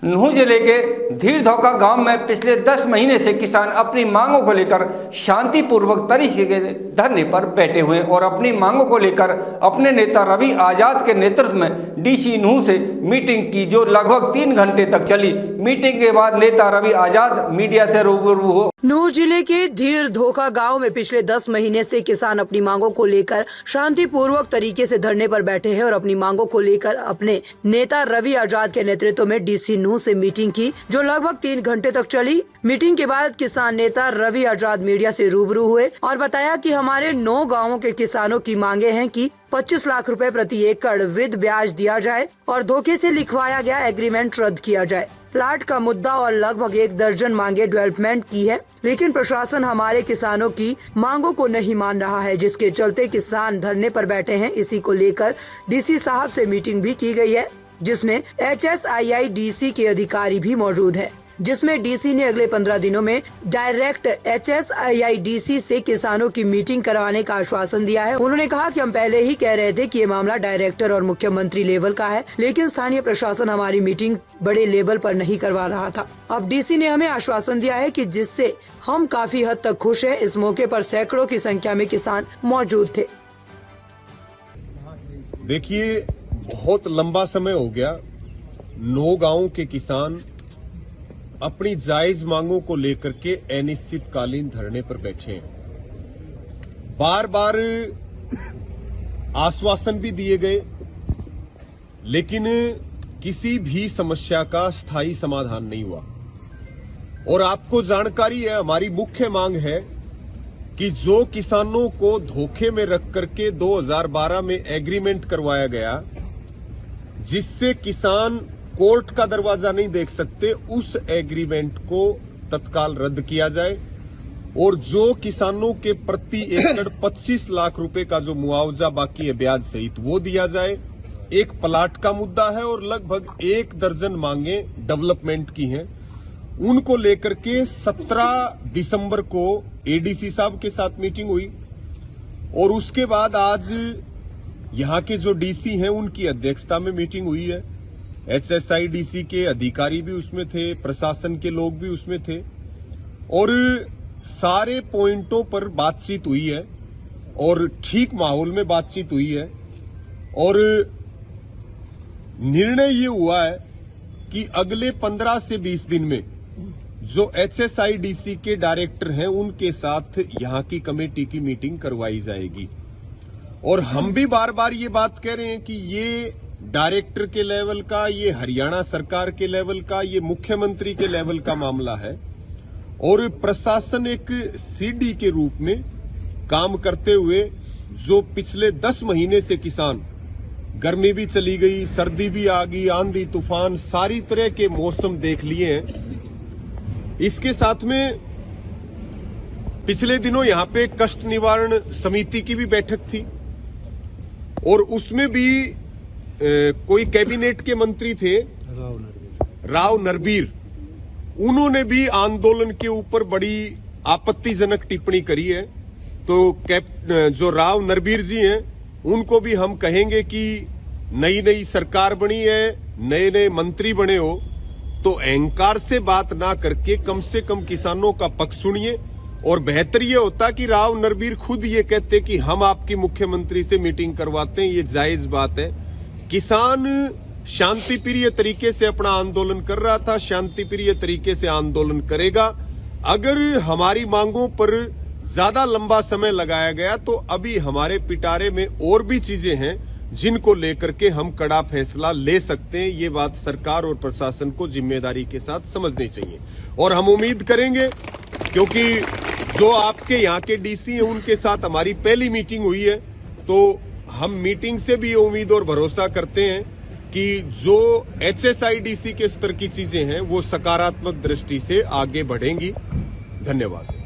नूंह जिले के धीर धोका गांव में पिछले 10 महीने से किसान अपनी मांगों को लेकर शांतिपूर्वक तरीके के धरने पर बैठे हुए और अपनी मांगों को लेकर अपने नेता रवि आजाद के नेतृत्व में डीसी नूंह से मीटिंग की, जो लगभग 3 घंटे तक चली। मीटिंग के बाद नेता रवि आजाद मीडिया से रूबरू हो। नूंह जिले के धीर धोका गांव में पिछले 10 महीने से किसान अपनी मांगों को लेकर शांतिपूर्वक तरीके से धरने पर बैठे हैं और अपनी मांगों को लेकर अपने नेता रवि आजाद के नेतृत्व में डीसी नूंह से मीटिंग की, जो लगभग 3 घंटे तक चली। मीटिंग के बाद किसान नेता रवि आजाद मीडिया से रूबरू हुए और बताया कि हमारे 9 गाँवों के किसानों की मांगे हैं कि 25 लाख रुपए प्रति एकड़ विद ब्याज दिया जाए और धोखे से लिखवाया गया एग्रीमेंट रद्द किया जाए। प्लाट का मुद्दा और लगभग 1 दर्जन मांगे डेवलपमेंट की है, लेकिन प्रशासन हमारे किसानों की मांगों को नहीं मान रहा है, जिसके चलते किसान धरने पर बैठे हैं। इसी को लेकर डीसी साहब से मीटिंग भी की गई है, जिसमें HSIIDC के अधिकारी भी मौजूद है, जिसमें डीसी ने अगले 15 दिनों में डायरेक्ट HSIIDC से किसानों की मीटिंग करवाने का आश्वासन दिया है। उन्होंने कहा कि हम पहले ही कह रहे थे कि ये मामला डायरेक्टर और मुख्यमंत्री लेवल का है, लेकिन स्थानीय प्रशासन हमारी मीटिंग बड़े लेवल पर नहीं करवा रहा था। अब डीसी ने हमें आश्वासन दिया है कि जिससे हम काफी हद तक खुश हैं। इस मौके पर सैकड़ों की संख्या में किसान मौजूद थे। देखिए, बहुत लंबा समय हो गया, 9 गांवों के किसान अपनी जायज मांगों को लेकर के अनिश्चितकालीन धरने पर बैठे हैं। बार बार आश्वासन भी दिए गए, लेकिन किसी भी समस्या का स्थायी समाधान नहीं हुआ। और आपको जानकारी है, हमारी मुख्य मांग है कि जो किसानों को धोखे में रख करके 2012 में एग्रीमेंट करवाया गया, जिससे किसान कोर्ट का दरवाजा नहीं देख सकते, उस एग्रीमेंट को तत्काल रद्द किया जाए और जो किसानों के प्रति एकड़ 25 लाख रुपए का जो मुआवजा बाकी है ब्याज सहित, वो दिया जाए। एक प्लाट का मुद्दा है और लगभग 1 दर्जन मांगे डेवलपमेंट की हैं। उनको लेकर के 17 दिसंबर को एडीसी साहब के साथ मीटिंग हुई और उसके बाद आज यहाँ के जो डीसी हैं उनकी अध्यक्षता में मीटिंग हुई है। HSIIDC के अधिकारी भी उसमें थे, प्रशासन के लोग भी उसमें थे और सारे पॉइंटों पर बातचीत हुई है और ठीक माहौल में बातचीत हुई है। और निर्णय ये हुआ है कि अगले 15 से 20 दिन में जो HSIIDC के डायरेक्टर हैं उनके साथ यहाँ की कमेटी की मीटिंग करवाई जाएगी। और हम भी बार बार ये बात कह रहे हैं कि ये डायरेक्टर के लेवल का, ये हरियाणा सरकार के लेवल का, ये मुख्यमंत्री के लेवल का मामला है और प्रशासन एक सीडी के रूप में काम करते हुए जो पिछले 10 महीने से किसान, गर्मी भी चली गई, सर्दी भी आ गई, आंधी तूफान, सारी तरह के मौसम देख लिए हैं। इसके साथ में पिछले दिनों यहाँ पे कष्ट निवारण समिति की भी बैठक थी और उसमें भी कोई कैबिनेट के मंत्री थे, राव नरबीर, उन्होंने भी आंदोलन के ऊपर बड़ी आपत्तिजनक टिप्पणी करी है। तो जो राव नरबीर जी हैं उनको भी हम कहेंगे कि नई नई सरकार बनी है, नए नए मंत्री बने हो, तो अहंकार से बात ना करके कम से कम किसानों का पक्ष सुनिए। और बेहतर ये होता कि राव नरबीर खुद ये कहते कि हम आपकी मुख्यमंत्री से मीटिंग करवाते हैं, ये जायज बात है। किसान शांतिप्रिय तरीके से अपना आंदोलन कर रहा था, शांतिप्रिय तरीके से आंदोलन करेगा। अगर हमारी मांगों पर ज्यादा लंबा समय लगाया गया तो अभी हमारे पिटारे में और भी चीजें हैं जिनको लेकर के हम कड़ा फैसला ले सकते हैं। ये बात सरकार और प्रशासन को जिम्मेदारी के साथ समझनी चाहिए और हम उम्मीद करेंगे, क्योंकि जो आपके यहाँ के डीसी हैं उनके साथ हमारी पहली मीटिंग हुई है, तो हम मीटिंग से भी ये उम्मीद और भरोसा करते हैं कि जो HSIIDC के स्तर की चीजें हैं वो सकारात्मक दृष्टि से आगे बढ़ेंगी। धन्यवाद।